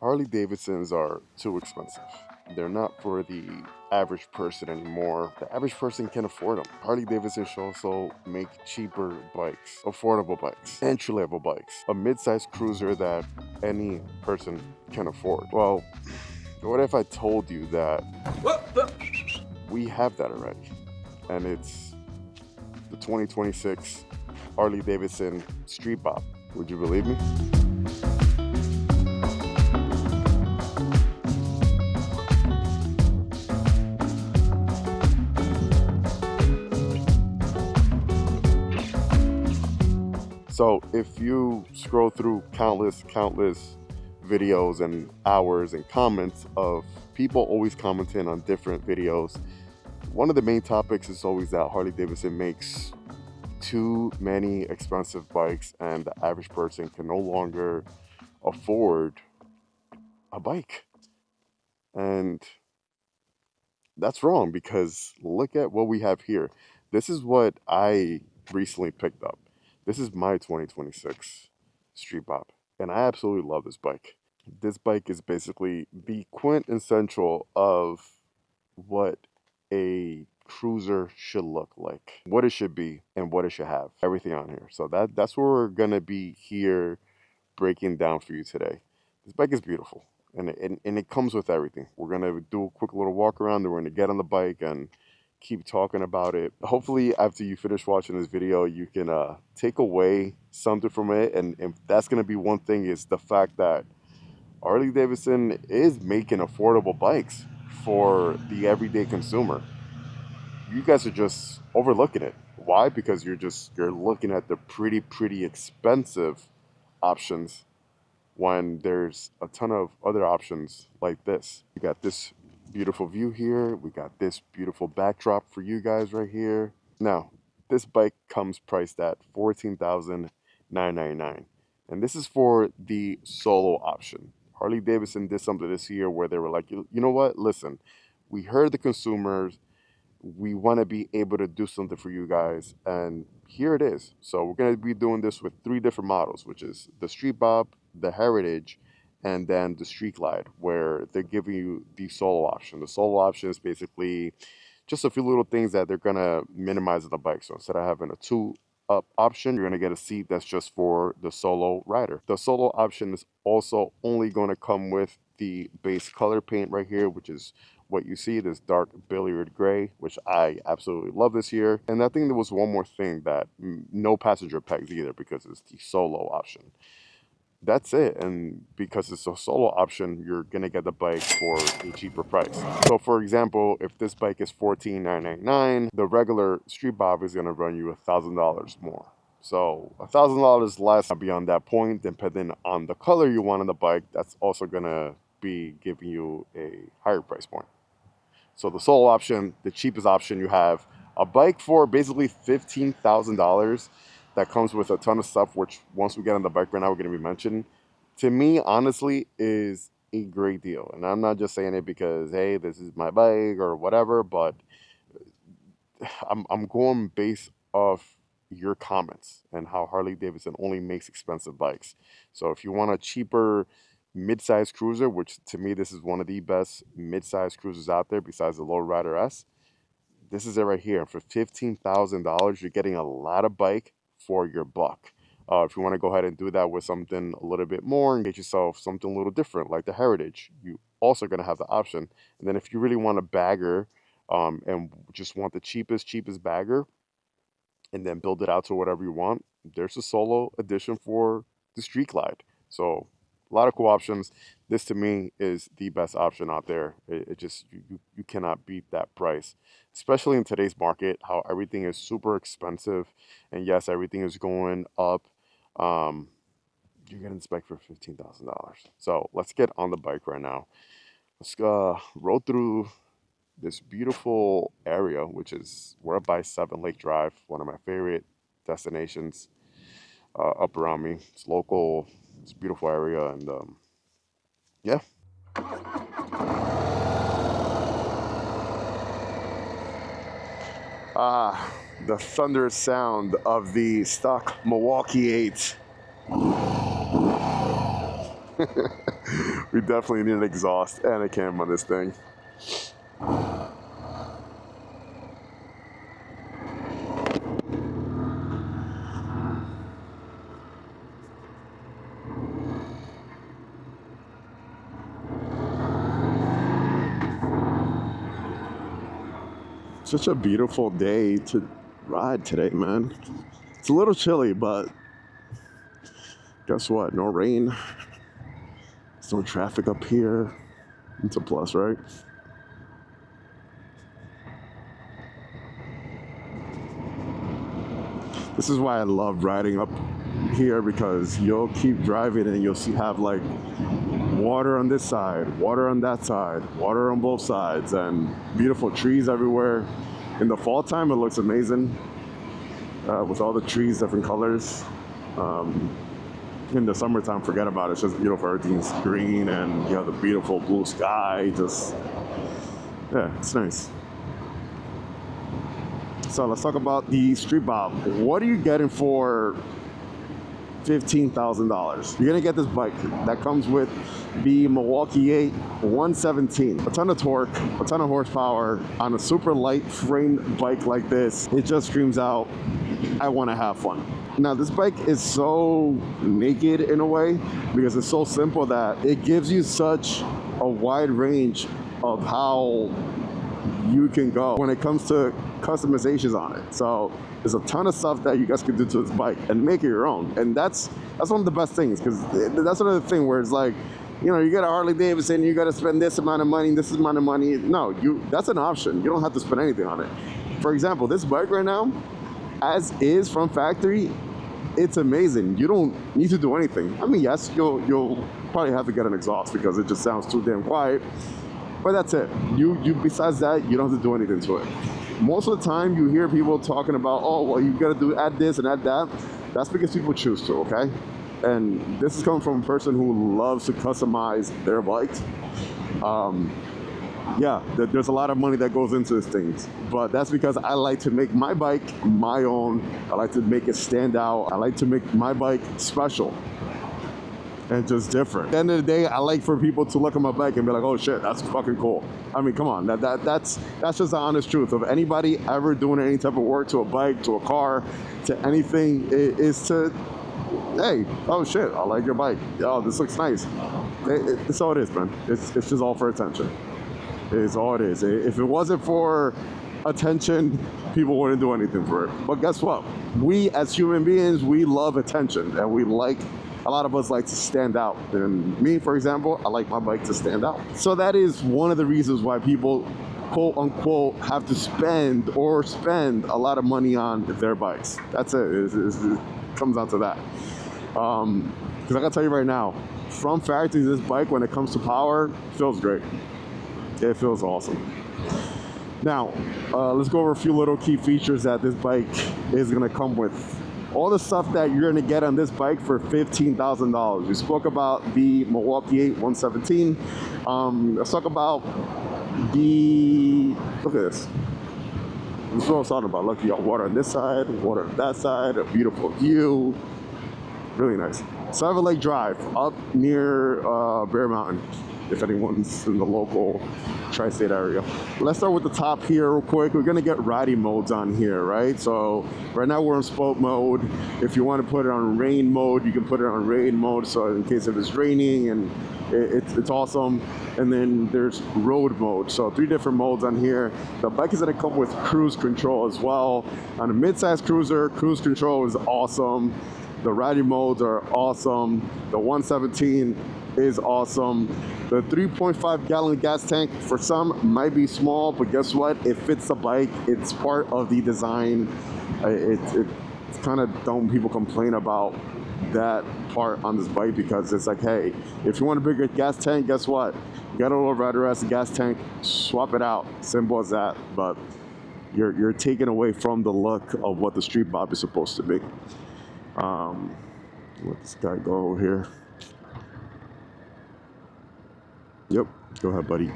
Harley Davidsons are too expensive. They're not for the average person anymore. The average person can afford them. Harley Davidson should also make cheaper bikes, affordable bikes, entry-level bikes, a mid-sized cruiser that any person can afford. Well, what if I told you that we have that already? And it's the 2026 Harley Davidson Street Bob. Would you believe me? So if you scroll through countless videos and hours and comments of people always commenting on different videos, one of the main topics is always that Harley Davidson makes too many expensive bikes and the average person can no longer afford a bike. And that's wrong, because look at what we have here. This is what I recently picked up. This is my 2026 Street Bob, and I absolutely love this bike. This bike is basically the quintessential of what a cruiser should look like, what it should be, and what it should have. Everything on here. So that's what we're gonna be here breaking down for you today. This bike is beautiful, and it comes with everything. We're gonna do a quick little walk around, then we're gonna get on the bike and keep talking about it. Hopefully after you finish watching this video, you can take away something from it, and that's gonna be one thing, is the fact that Harley Davidson is making affordable bikes for the everyday consumer. You guys are just overlooking it. Why? Because you're looking at the pretty expensive options when there's a ton of other options like this. We got this beautiful view here. We got this beautiful backdrop for you guys right here. Now, this bike comes priced at $14,999, and this is for the solo option. Harley Davidson did something this year where they were like, you know what? Listen, we heard the consumers. We want to be able to do something for you guys, and here it is. So we're going to be doing this with 3 different models, which is the Street Bob, the Heritage, and then the Street Glide, where they're giving you the solo option. The solo option is basically just a few little things that they're going to minimize on the bike. So instead of having a 2-up option, you're going to get a seat that's just for the solo rider. The solo option is also only going to come with the base color paint right here, which is what you see, this dark billiard gray, which I absolutely love this year. And I think there was one more thing, that no passenger pegs either, because it's the solo option. That's it. And because it's a solo option, you're gonna get the bike for a cheaper price. So for example, if this bike is $14,999, the regular Street Bob is gonna run you $1,000 more. So $1,000 less beyond that point, depending on the color you want on the bike. That's also gonna be giving you a higher price point. So the solo option, the cheapest option, you have a bike for basically $15,000 that comes with a ton of stuff, which once we get on the bike right now, we're going to be mentioning. To me, honestly, is a great deal. And I'm not just saying it because, hey, this is my bike or whatever, but I'm going based off your comments and how Harley Davidson only makes expensive bikes. So if you want a cheaper mid-size cruiser, which to me this is one of the best mid-size cruisers out there besides the Lowrider S, this is it right here. For $15,000, you're getting a lot of bike for your buck. If you want to go ahead and do that with something a little bit more and get yourself something a little different like the Heritage, you also going to have the option. And then if you really want a bagger and just want the cheapest bagger and then build it out to whatever you want, there's a solo edition for the Street Glide. So a lot of cool options. This to me is the best option out there. It just, you cannot beat that price, especially in today's market, how everything is super expensive. And yes, everything is going up. You're getting this bike for $15,000. So let's get on the bike right now. Let's roll through this beautiful area, which is, we're up by 7 Lake Drive, one of my favorite destinations up around me. It's local. It's a beautiful area, and yeah. The thunderous sound of the stock Milwaukee 8. We definitely need an exhaust and a cam on this thing. Such a beautiful day to ride today, man. It's a little chilly, but guess what? No rain. There's no traffic up here. It's a plus, right? This is why I love riding up here, because you'll keep driving and you'll have like water on this side, water on that side, water on both sides, and beautiful trees everywhere. In the fall time, it looks amazing with all the trees, different colors. In the summertime, forget about it. It's just beautiful. Everything's green and you have the beautiful blue sky. Just, yeah, it's nice. So let's talk about the Street Bob. What are you getting for $15,000? You're gonna get this bike that comes with the Milwaukee 117. A ton of torque, a ton of horsepower on a super light framed bike like this. It just screams out, I wanna have fun. Now this bike is so naked in a way because it's so simple that it gives you such a wide range of how you can go when it comes to customizations on it. So there's a ton of stuff that you guys can do to this bike and make it your own. And that's one of the best things, because that's another thing where it's like, you know, you got a Harley Davidson, you got to spend this amount of money, this amount of money. No, that's an option. You don't have to spend anything on it. For example, this bike right now, as is from factory, it's amazing. You don't need to do anything. I mean, yes, you'll probably have to get an exhaust because it just sounds too damn quiet. But that's it. You besides that, you don't have to do anything to it. Most of the time you hear people talking about, oh, well, you gotta add this and add that. That's because people choose to, okay? And this is coming from a person who loves to customize their bikes. Yeah, there's a lot of money that goes into these things, but that's because I like to make my bike my own. I like to make it stand out. I like to make my bike special and just different. At the end of the day, I like for people to look at my bike and be like, oh shit, that's fucking cool. I mean, come on, that's just the honest truth of anybody ever doing any type of work to a bike, to a car, to anything, is to, hey, oh shit, I like your bike. Oh, this looks nice. It's all it is, man. It's just all for attention. It's all it is. If it wasn't for attention, people wouldn't do anything for it. But guess what? We as human beings, we love attention, and a lot of us like to stand out. And me, for example, I like my bike to stand out. So that is one of the reasons why people, quote unquote, have to spend a lot of money on their bikes. That's it. It comes down to that. Because I gotta tell you right now, from factory, this bike, when it comes to power, feels great. It feels awesome. Now, let's go over a few little key features that this bike is gonna come with. All the stuff that you're gonna get on this bike for $15,000. We spoke about the Milwaukee 117. Let's talk about look at this. This is what I was talking about. Look, you got water on this side, water on that side, a beautiful view. Really nice. Silver Lake Drive, up near Bear Mountain, if anyone's in the local tri-state area. Let's start with the top here real quick. We're gonna get riding modes on here, right? So right now we're in sport mode. If you want to put it on rain mode, you can put it on rain mode, so in case if it's raining, and it's awesome. And then there's road mode, so 3 different modes on here. The bike is gonna come with cruise control as well. On a mid-size cruiser, cruise control is awesome. The riding modes are awesome. The 117 is awesome. The 3.5 gallon gas tank for some might be small, but guess what? It fits the bike. It's part of the design. It's kind of dumb people complain about that part on this bike, because it's like, hey, if you want a bigger gas tank, guess what? Get a little rider as a gas tank, swap it out. Simple as that. But you're taking away from the look of what the Street Bob is supposed to be. Let this guy go over here. Yep, go ahead, buddy.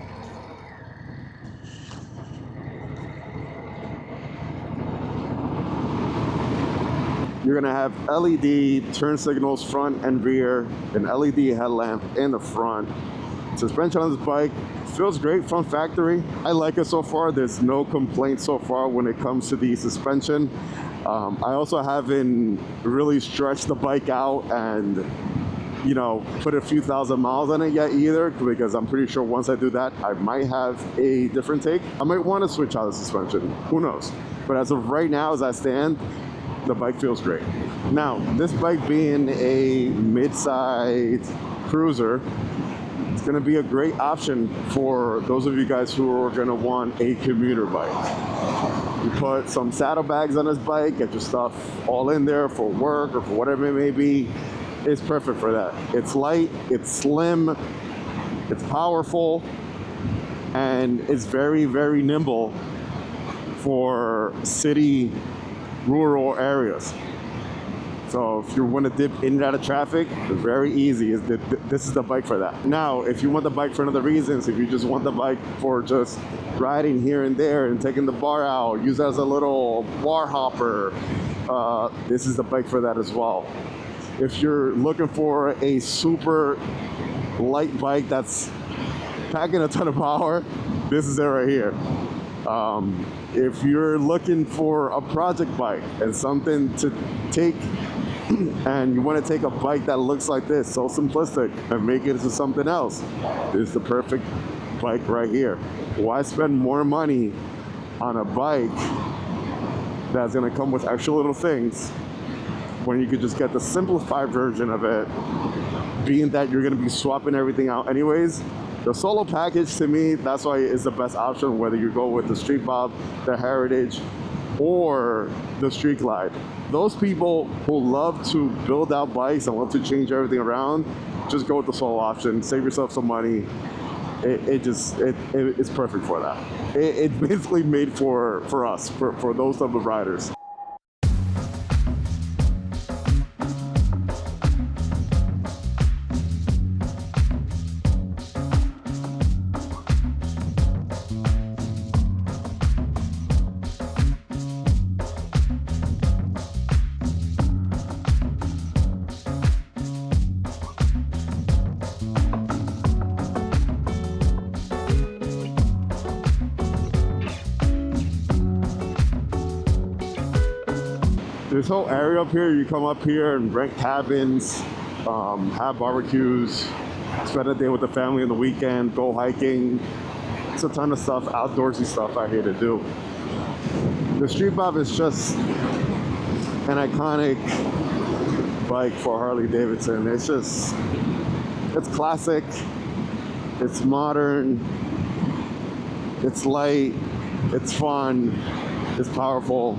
You're gonna have LED turn signals front and rear, an LED headlamp in the front. Suspension on this bike feels great from factory. I like it so far. There's no complaints so far when it comes to the suspension. I also haven't really stretched the bike out and, you know, put a few thousand miles on it yet either, because I'm pretty sure once I do that, I might have a different take. I might want to switch out the suspension. Who knows? But as of right now, as I stand, the bike feels great. Now, this bike being a mid-size cruiser, it's going to be a great option for those of you guys who are going to want a commuter bike. You put some saddlebags on this bike, get your stuff all in there for work or for whatever it may be. It's perfect for that. It's light, it's slim, it's powerful, and it's very, very nimble for city, rural areas. So if you want to dip in and out of traffic, it's very easy. This is the bike for that. Now, if you want the bike for other reasons, if you just want the bike for just riding here and there and taking the bar out, use it as a little bar hopper, this is the bike for that as well. If you're looking for a super light bike that's packing a ton of power, this is it right here. If you're looking for a project bike and something to take, and you want to take a bike that looks like this, so simplistic, and make it into something else, this is the perfect bike right here. Why spend more money on a bike that's going to come with extra little things when you could just get the simplified version of it, being that you're going to be swapping everything out anyways? The solo package, to me, that's why it's the best option, whether you go with the Street Bob, the Heritage, or the Street Glide. Those people who love to build out bikes and love to change everything around, just go with the solo option, save yourself some money. It's perfect for that. It's basically made for us, for those type of riders. This whole area up here, you come up here and rent cabins, have barbecues, spend a day with the family on the weekend, go hiking. It's a ton of stuff, outdoorsy stuff out here to do. The Street Bob is just an iconic bike for Harley Davidson. It's classic, it's modern, it's light, it's fun, it's powerful,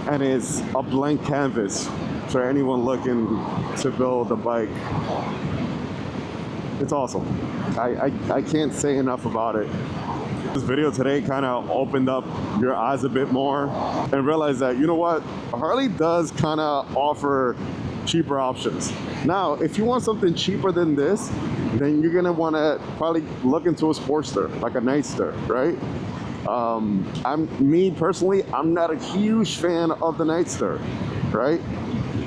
and it's a blank canvas for anyone looking to build a bike. It's awesome. I can't say enough about it. This video today kind of opened up your eyes a bit more and realized that, you know what, Harley does kind of offer cheaper options. Now, if you want something cheaper than this, then you're gonna want to probably look into a Sportster, like a Nightster, right? Me personally, I'm not a huge fan of the Nightster, right?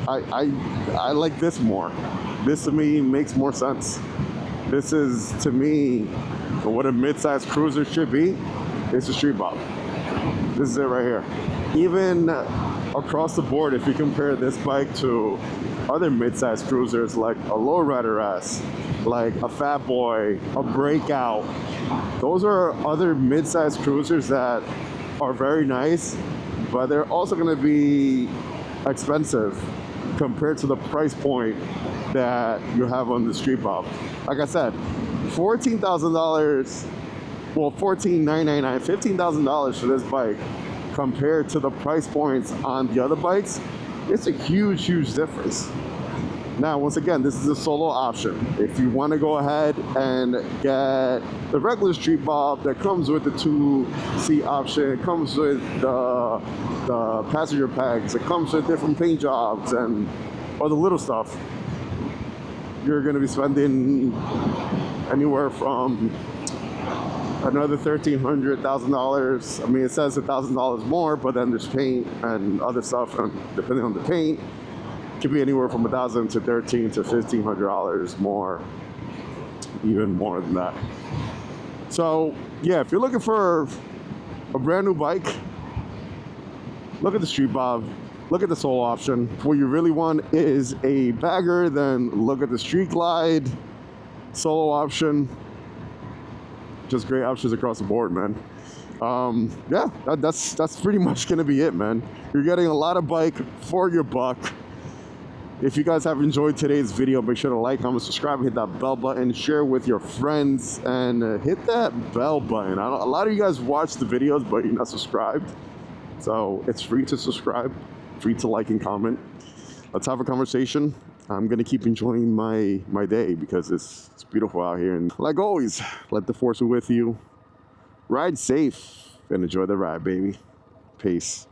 I like this more. This to me makes more sense. This is, to me, what a mid-sized cruiser should be. It's a Street Bob. This is it right here. Even across the board, if you compare this bike to other mid-sized cruisers like a Lowrider S, like a Fat Boy, a Breakout, those are other mid-sized cruisers that are very nice, but they're also going to be expensive compared to the price point that you have on the Street Bob. Like I said, $14,000, well, $14,999, $15,000 for this bike compared to the price points on the other bikes, it's a huge, huge difference. Now, once again, this is a solo option. If you want to go ahead and get the regular Street Bob that comes with the 2-seat option, it comes with the passenger pegs, it comes with different paint jobs and all the little stuff, you're going to be spending anywhere from another $1,300, $1,000. I mean, it says $1,000 more, but then there's paint and other stuff, and depending on the paint, it could be anywhere from $1,000 to $1,300 to $1,500 more. even more than that. So yeah, if you're looking for a brand new bike, look at the Street Bob, look at the solo option. If what you really want is a bagger, then look at the Street Glide solo option. Just great options across the board, man. Yeah, that's pretty much gonna be it, man. You're getting a lot of bike for your buck. If you guys have enjoyed today's video, make sure to like, comment, subscribe, hit that bell button, share with your friends, and hit that bell button. A lot of you guys watch the videos, but you're not subscribed. So it's free to subscribe, free to like and comment. Let's have a conversation. I'm gonna keep enjoying my day because it's beautiful out here. And like always, let the force be with you. Ride safe and enjoy the ride, baby. Peace.